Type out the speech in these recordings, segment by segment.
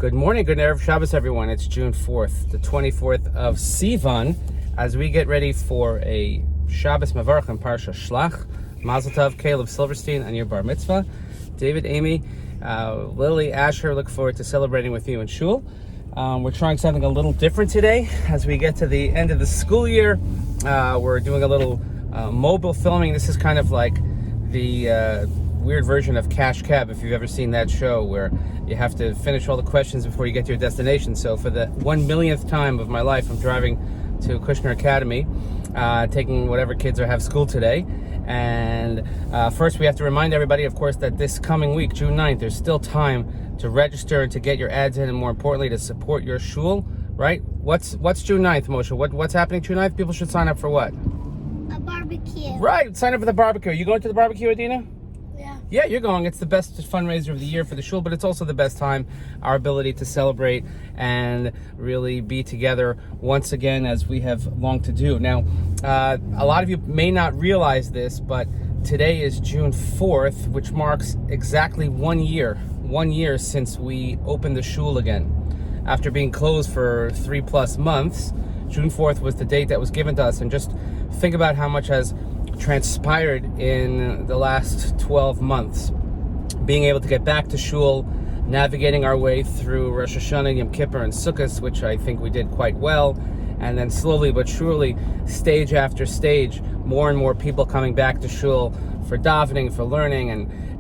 Good morning, good Erev Shabbos, everyone. It's June 4th, the 24th of Sivan, as we get ready for a Shabbos Mavarach and Parsha Shelach. Mazel Tov, Caleb Silverstein, on your bar mitzvah. David, Amy, Lily, Asher, look forward to celebrating with you in Shul. We're trying something a little different today. As we get to the end of the school year, we're doing a little mobile filming. This is kind of like the weird version of Cash Cab, if you've ever seen that show, where you have to finish all the questions before you get to your destination. So for the 1 millionth time of my life, I'm driving to Kushner Academy, taking whatever kids have school today. And first we have to remind everybody, of course, that this coming week, June 9th, there's still time to register and to get your ads in, and more importantly, to support your shul, right? What's June 9th, Moshe? What's happening June 9th? People should sign up for what? A barbecue. Right, sign up for the barbecue. Are you going to the barbecue, Adina? Yeah, you're going. It's the best fundraiser of the year for the shul, but it's also the best time, our ability to celebrate and really be together once again, as we have longed to do. Now, a lot of you may not realize this, but today is June 4th, which marks exactly 1 year. 1 year since we opened the shul again. After being closed for 3+ months, June 4th was the date that was given to us. And just think about how much has transpired in the last 12 months. Being able to get back to shul, navigating our way through Rosh Hashanah, Yom Kippur, and Sukkot, which I think we did quite well, and then slowly but surely, stage after stage, more and more people coming back to shul for davening, for learning,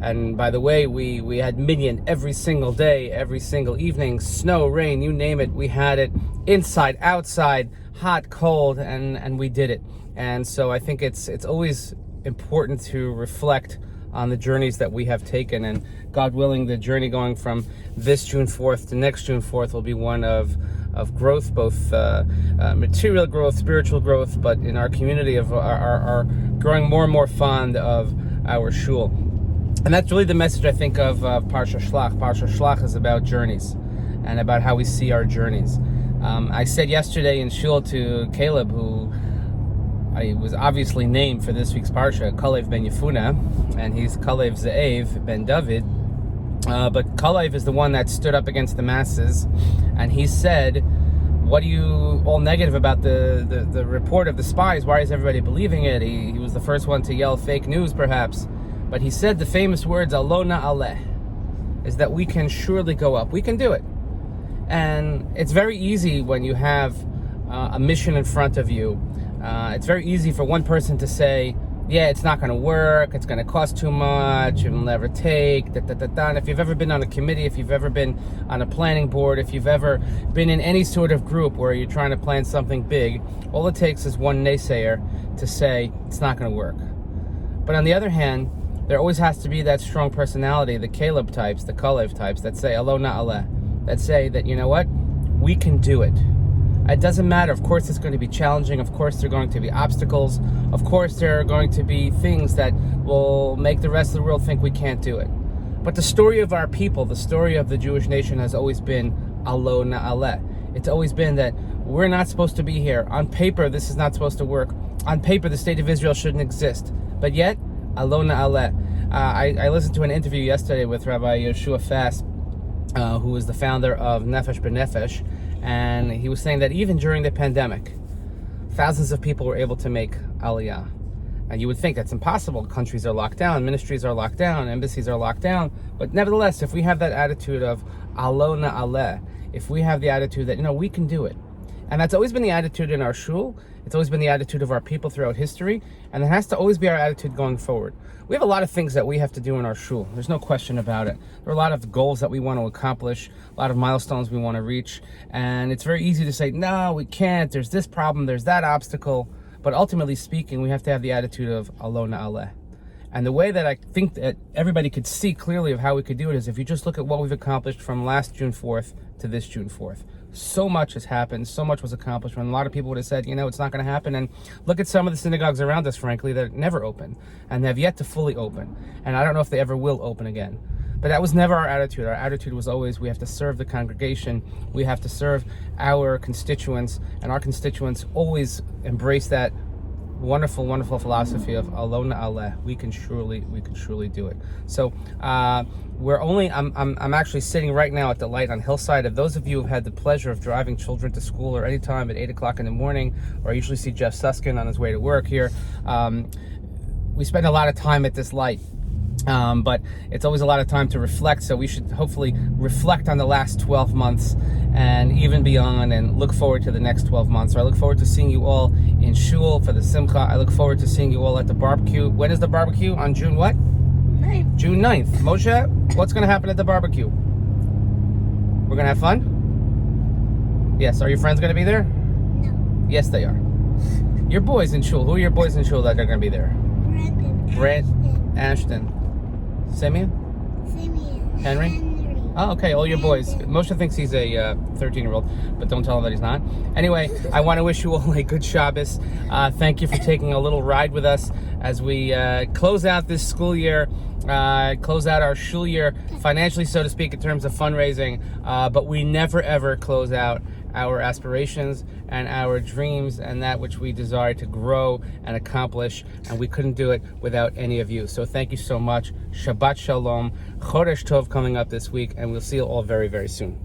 and by the way, we had minyan every single day, every single evening, snow, rain, you name it, we had it, inside, outside, hot, cold, and we did it. And so I think it's always important to reflect on the journeys that we have taken, and God willing, the journey going from this June 4th to next June 4th will be one of growth, both material growth, spiritual growth, but in our community of our growing more and more fond of our shul. And that's really the message, I think, of Parsha Shelach. Parsha Shelach is about journeys and about how we see our journeys. I said yesterday in shul to Caleb, who I was obviously named for this week's Parsha, Kalev ben Yefuna, and he's Kalev Ze'ev ben David. But Kalev is the one that stood up against the masses, and he said, what are you all negative about the report of the spies? Why is everybody believing it? He was the first one to yell fake news, perhaps. But he said the famous words, Alo na'aleh, is that we can surely go up. We can do it. And it's very easy when you have a mission in front of you. It's very easy for one person to say, yeah, it's not going to work, it's going to cost too much, it'll never take, And if you've ever been on a committee, if you've ever been on a planning board, if you've ever been in any sort of group where you're trying to plan something big, all it takes is one naysayer to say it's not going to work. But on the other hand, there always has to be that strong personality, the Caleb types, the Kalev types, that say, Alo na'aleh, that say that, you know what, we can do it. It doesn't matter. Of course, it's going to be challenging. Of course, there are going to be obstacles. Of course, there are going to be things that will make the rest of the world think we can't do it. But the story of our people, the story of the Jewish nation, has always been Alo na'aleh. It's always been that we're not supposed to be here. On paper, this is not supposed to work. On paper, the state of Israel shouldn't exist. But yet, Alo na'aleh. I listened to an interview yesterday with Rabbi Yeshua Fast, who is the founder of Nefesh B'Nefesh, and he was saying that even during the pandemic, thousands of people were able to make aliyah. And you would think that's impossible. Countries are locked down, ministries are locked down, embassies are locked down. But nevertheless, if we have that attitude of Alo na'aleh, if we have the attitude that, we can do it. And that's always been the attitude in our shul. It's always been the attitude of our people throughout history. And it has to always be our attitude going forward. We have a lot of things that we have to do in our shul. There's no question about it. There are a lot of goals that we want to accomplish, a lot of milestones we want to reach. And it's very easy to say, no, we can't. There's this problem. There's that obstacle. But ultimately speaking, we have to have the attitude of Alo na'aleh. And the way that I think that everybody could see clearly of how we could do it is if you just look at what we've accomplished from last June 4th to this June 4th. So much has happened, so much was accomplished, when a lot of people would have said, it's not going to happen. And look at some of the synagogues around us, frankly, that never open and have yet to fully open. And I don't know if they ever will open again. But that was never our attitude. Our attitude was always, we have to serve the congregation, we have to serve our constituents, and our constituents always embrace that wonderful, wonderful philosophy of Alona Aleh. We can surely do it. So I'm actually sitting right now at the light on Hillside. If those of you who have had the pleasure of driving children to school or any time at 8 o'clock in the morning, or I usually see Jeff Suskin on his way to work here, we spend a lot of time at this light. But it's always a lot of time to reflect, so we should hopefully reflect on the last 12 months and even beyond, and look forward to the next 12 months. So I look forward to seeing you all in shul for the simcha. I look forward to seeing you all at the barbecue. When is the barbecue? On June what? 9th. June 9th. Moshe, what's going to happen at the barbecue? We're going to have fun? Yes. Are your friends going to be there? No. Yes, they are. Your boys in shul. Who are your boys in shul that are going to be there? Brandon. Ashton. Simeon? Henry? Oh, okay, all your boys. Moshe thinks he's a 13-year-old, but don't tell him that he's not. Anyway, I want to wish you all a good Shabbos. Thank you for taking a little ride with us as we close out this school year, close out our shul year financially, so to speak, in terms of fundraising, but we never, ever close out our aspirations and our dreams and that which we desire to grow and accomplish, and we couldn't do it without any of you. So thank you so much. Shabbat Shalom. Chodesh Tov coming up this week, and we'll see you all very, very soon.